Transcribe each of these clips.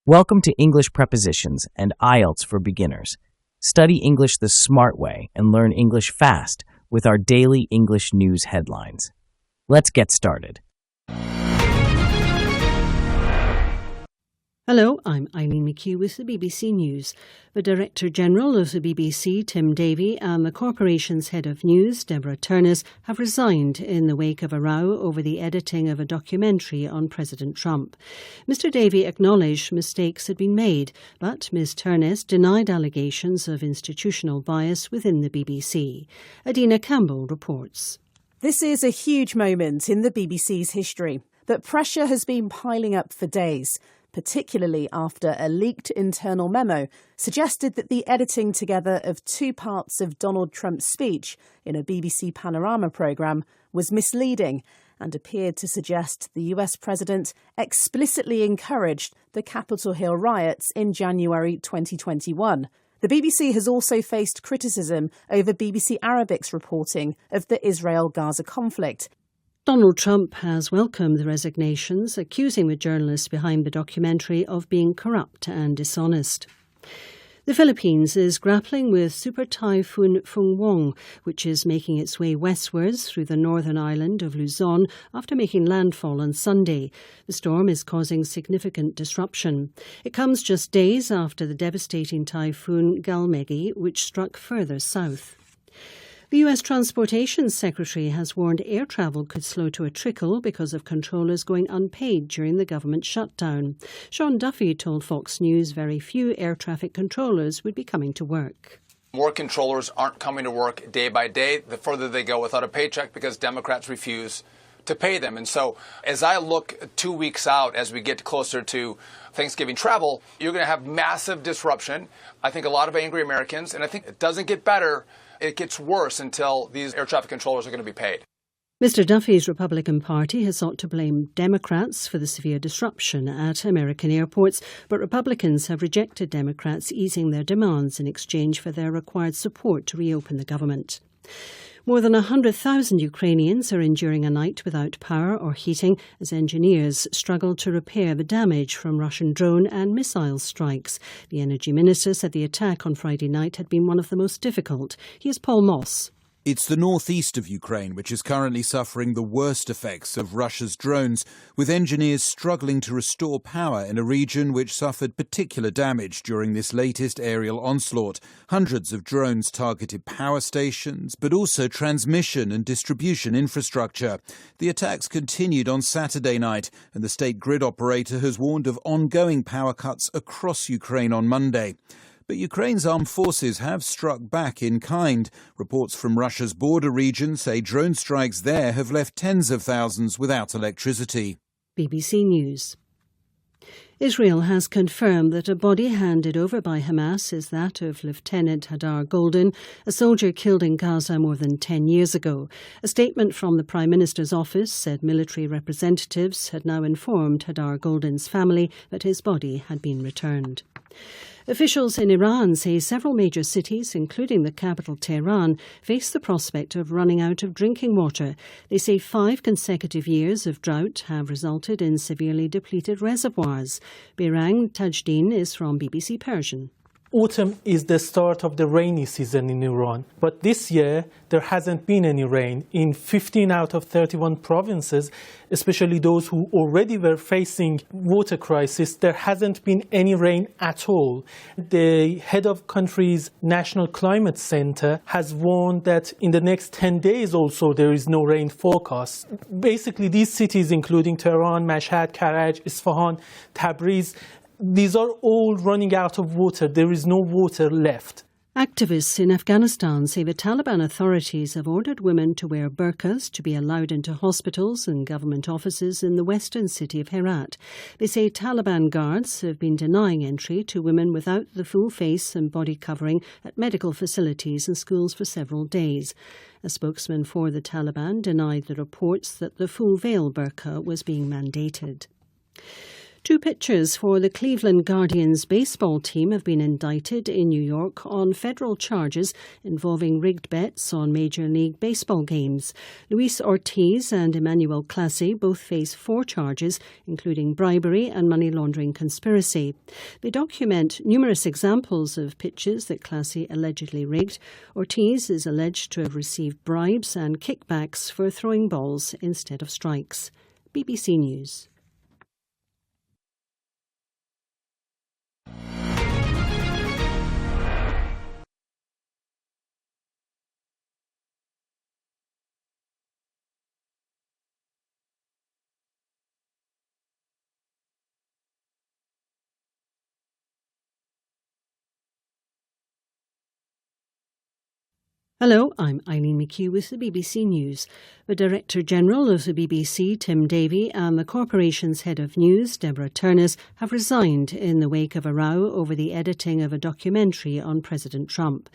Welcome to English Prepositions and IELTS for Beginners. Study English the smart way and learn English fast with our daily English news headlines. Let's get started. Hello, I'm Eileen McHugh with the BBC News. The Director-General of the BBC, Tim Davie, and the corporation's Head of News, Deborah Turness, have resigned in the wake of a row over the editing of a documentary on President Trump. Mr Davie acknowledged mistakes had been made, but Ms Turness denied allegations of institutional bias within the BBC. Adina Campbell reports. This is a huge moment in the BBC's history, but pressure has been piling up for days, particularly after a leaked internal memo suggested that the editing together of two parts of Donald Trump's speech in a BBC Panorama programme was misleading and appeared to suggest the US president explicitly encouraged the Capitol Hill riots in January 2021. The BBC has also faced criticism over BBC Arabic's reporting of the Israel-Gaza conflict. Donald Trump has welcomed the resignations, accusing the journalists behind the documentary of being corrupt and dishonest. The Philippines is grappling with Super Typhoon Fungwong, which is making its way westwards through the northern island of Luzon after making landfall on Sunday. The storm is causing significant disruption. It comes just days after the devastating typhoon Galmegi, which struck further south. The US Transportation Secretary has warned air travel could slow to a trickle because of controllers going unpaid during the government shutdown. Sean Duffy told Fox News very few air traffic controllers would be coming to work. More controllers aren't coming to work day by day, the further they go without a paycheck because Democrats refuse to pay them. And so as I look 2 weeks out, as we get closer to Thanksgiving travel, you're going to have massive disruption. I think a lot of angry Americans, and I think it doesn't get better. It gets worse until these air traffic controllers are going to be paid. Mr Duffy's Republican Party has sought to blame Democrats for the severe disruption at American airports, but Republicans have rejected Democrats easing their demands in exchange for their required support to reopen the government. More than 100,000 Ukrainians are enduring a night without power or heating as engineers struggle to repair the damage from Russian drone and missile strikes. The Energy Minister said the attack on Friday night had been one of the most difficult. Here's Paul Moss. It's the northeast of Ukraine which is currently suffering the worst effects of Russia's drones, with engineers struggling to restore power in a region which suffered particular damage during this latest aerial onslaught. Hundreds of drones targeted power stations, but also transmission and distribution infrastructure. The attacks continued on Saturday night, and the state grid operator has warned of ongoing power cuts across Ukraine on Monday. But Ukraine's armed forces have struck back in kind. Reports from Russia's border region say drone strikes there have left tens of thousands without electricity. BBC News. Israel has confirmed that a body handed over by Hamas is that of Lieutenant Hadar Golden, a soldier killed in Gaza more than 10 years ago. A statement from the Prime Minister's office said military representatives had now informed Hadar Golden's family that his body had been returned. Officials in Iran say several major cities, including the capital Tehran, face the prospect of running out of drinking water. They say 5 consecutive years of drought have resulted in severely depleted reservoirs. Birang Tajdin is from BBC Persian. Autumn is the start of the rainy season in Iran, but this year there hasn't been any rain. In 15 out of 31 provinces, especially those who already were facing water crisis, there hasn't been any rain at all. The head of country's National Climate Center has warned that in the next 10 days also there is no rain forecast. Basically these cities, including Tehran, Mashhad, Karaj, Isfahan, Tabriz, these are all running out of water. There is no water left. Activists in Afghanistan say the Taliban authorities have ordered women to wear burqas to be allowed into hospitals and government offices in the western city of Herat. They say Taliban guards have been denying entry to women without the full face and body covering at medical facilities and schools for several days. A spokesman for the Taliban denied the reports that the full veil burqa was being mandated. Two pitchers for the Cleveland Guardians baseball team have been indicted in New York on federal charges involving rigged bets on Major League Baseball games. Luis Ortiz and Emmanuel Clase both face 4 charges, including bribery and money laundering conspiracy. They document numerous examples of pitches that Clase allegedly rigged. Ortiz is alleged to have received bribes and kickbacks for throwing balls instead of strikes. BBC News. Hello, I'm Eileen McHugh with the BBC News. The Director-General of the BBC, Tim Davie, and the corporation's Head of News, Deborah Turness, have resigned in the wake of a row over the editing of a documentary on President Trump.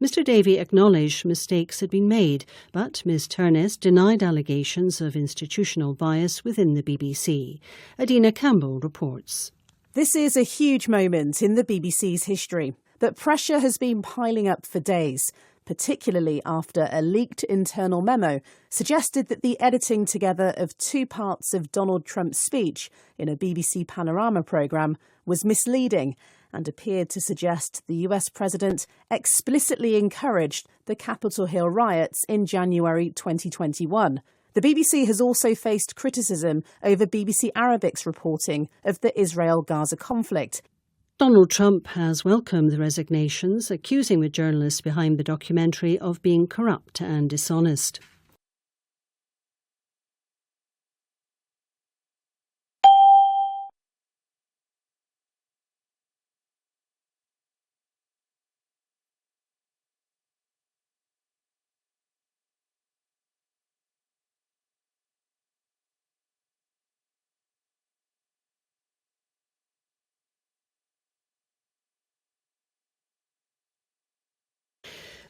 Mr Davie acknowledged mistakes had been made, but Ms Turness denied allegations of institutional bias within the BBC. Adina Campbell reports. This is a huge moment in the BBC's history, but pressure has been piling up for days, particularly after a leaked internal memo suggested that the editing together of 2 parts of Donald Trump's speech in a BBC Panorama programme was misleading and appeared to suggest the US president explicitly encouraged the Capitol Hill riots in January 2021. The BBC has also faced criticism over BBC Arabic's reporting of the Israel-Gaza conflict. Donald Trump has welcomed the resignations, accusing the journalists behind the documentary of being corrupt and dishonest.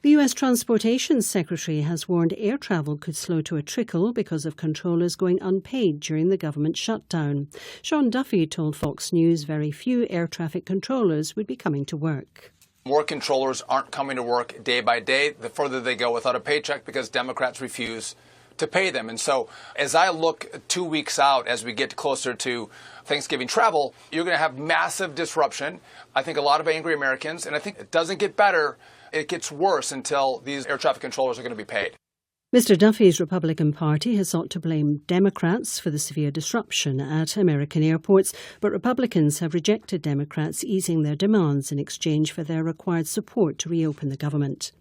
The US Transportation Secretary has warned air travel could slow to a trickle because of controllers going unpaid during the government shutdown. Sean Duffy told Fox News very few air traffic controllers would be coming to work. More controllers aren't coming to work day by day, the further they go without a paycheck because Democrats refuse to pay them. And so as I look 2 weeks out, as we get closer to Thanksgiving travel, you're going to have massive disruption. I think a lot of angry Americans, and I think it doesn't get better. It gets worse until these air traffic controllers are going to be paid. Mr Duffy's Republican Party has sought to blame Democrats for the severe disruption at American airports, but Republicans have rejected Democrats easing their demands in exchange for their required support to reopen the government.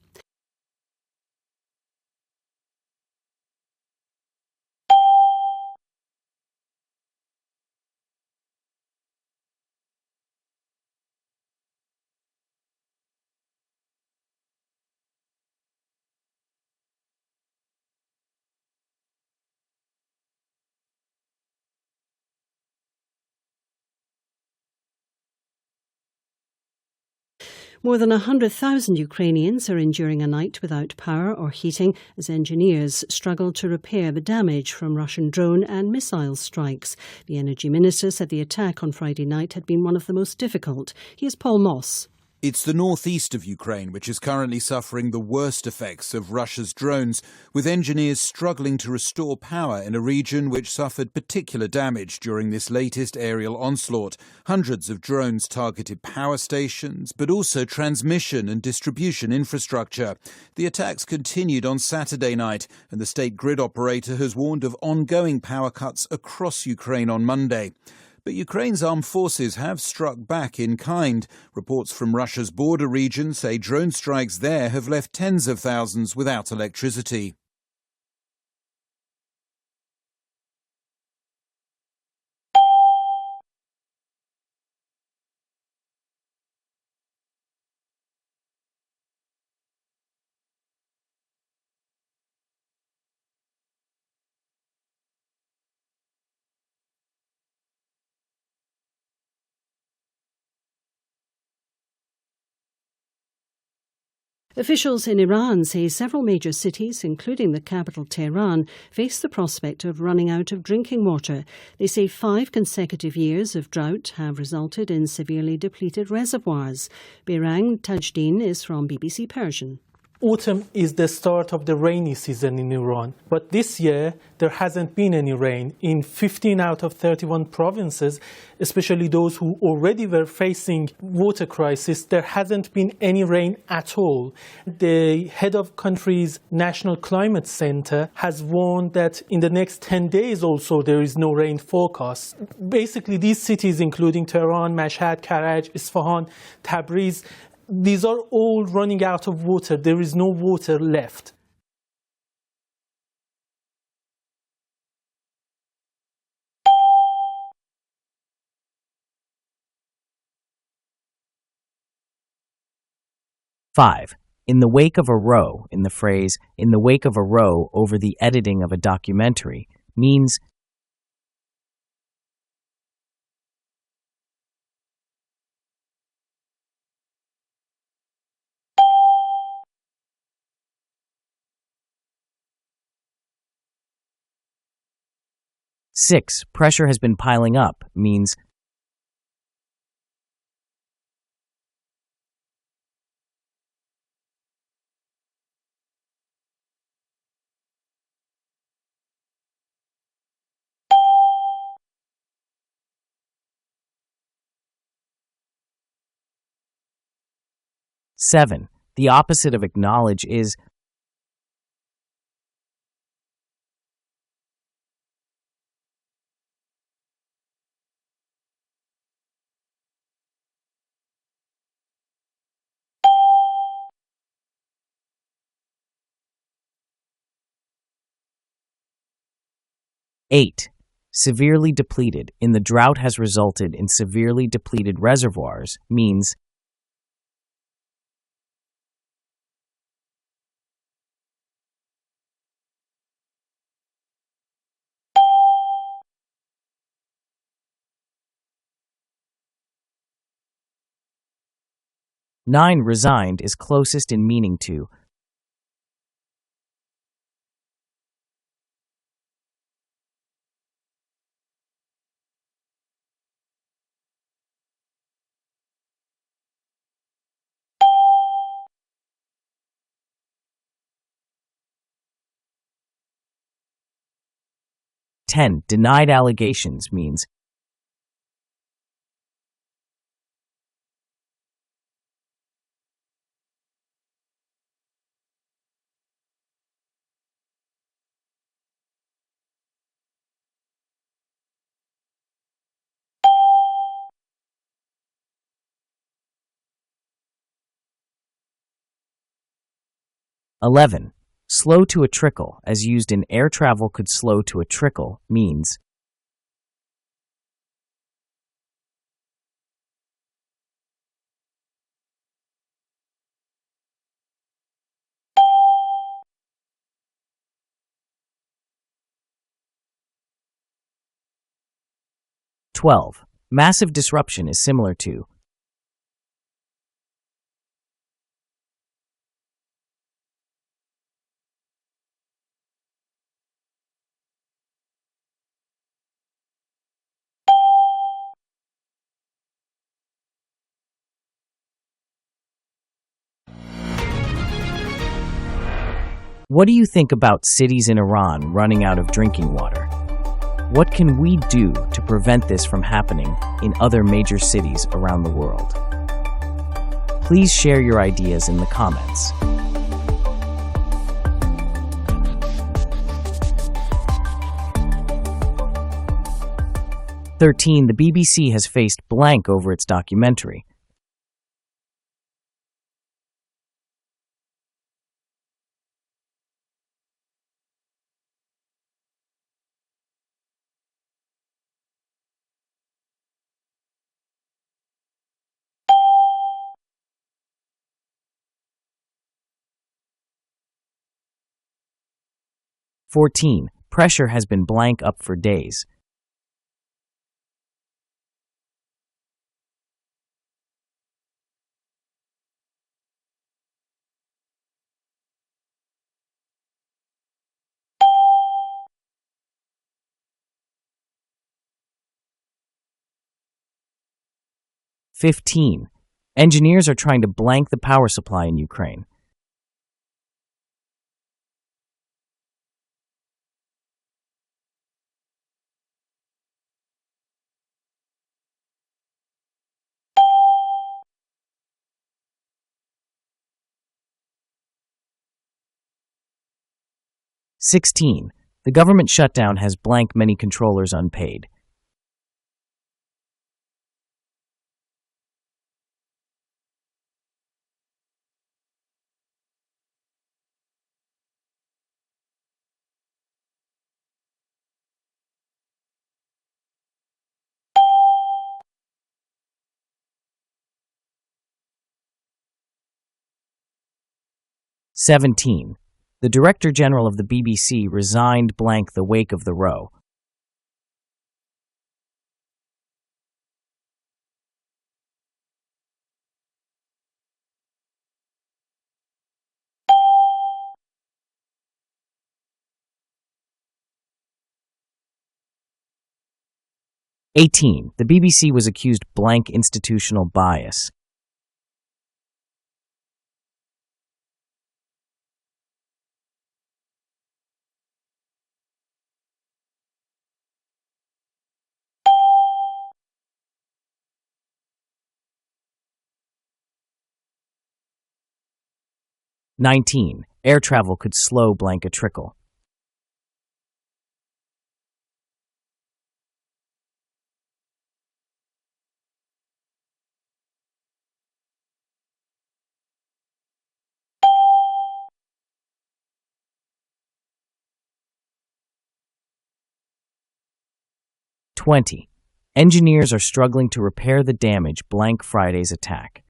More than 100,000 Ukrainians are enduring a night without power or heating as engineers struggle to repair the damage from Russian drone and missile strikes. The Energy Minister said the attack on Friday night had been one of the most difficult. Here's Paul Moss. It's the northeast of Ukraine which is currently suffering the worst effects of Russia's drones, with engineers struggling to restore power in a region which suffered particular damage during this latest aerial onslaught. Hundreds of drones targeted power stations, but also transmission and distribution infrastructure. The attacks continued on Saturday night, and the state grid operator has warned of ongoing power cuts across Ukraine on Monday. But Ukraine's armed forces have struck back in kind. Reports from Russia's border region say drone strikes there have left tens of thousands without electricity. Officials in Iran say several major cities, including the capital Tehran, face the prospect of running out of drinking water. They say 5 consecutive years of drought have resulted in severely depleted reservoirs. Birang Tajdin is from BBC Persian. Autumn is the start of the rainy season in Iran, but this year there hasn't been any rain in 15 out of 31 provinces, especially those who already were facing water crisis. There hasn't been any rain at all. The head of country's National Climate Center has warned that in the next 10 days also there is no rain forecast. Basically, these cities, including Tehran, Mashhad, Karaj, Isfahan, Tabriz, these are all running out of water. There is no water left. Five. In the wake of a row, in the phrase, in the wake of a row over the editing of a documentary, means Six. Pressure has been piling up, means 7. The opposite of acknowledge is 8. Severely depleted. In the drought has resulted in severely depleted reservoirs, means 9. Resigned is closest in meaning to 10. Denied allegations means 11. Slow to a trickle, as used in air travel could slow to a trickle, means 12. Massive disruption is similar to 'What do you think about cities in Iran running out of drinking water? What can we do to prevent this from happening in other major cities around the world? Please share your ideas in the comments. "13. The BBC has faced blank over its documentary. "14. Pressure has been blank up for days. 15. Engineers are trying to blank the power supply in Ukraine. (16) The government shutdown has blank many controllers unpaid. (17) The Director General of the BBC resigned blank the wake of the row. (18) The BBC was accused blank institutional bias. (19) Air travel could slow blank a trickle. (20) Engineers are struggling to repair the damage blank Friday's attack.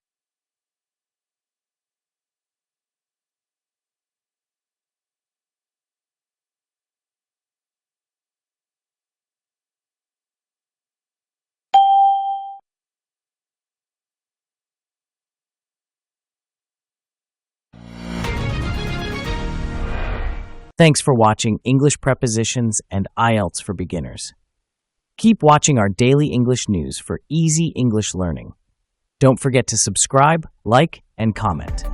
Thanks for watching English Prepositions and IELTS for Beginners. Keep watching our daily English news for easy English learning. Don't forget to subscribe, like, and comment.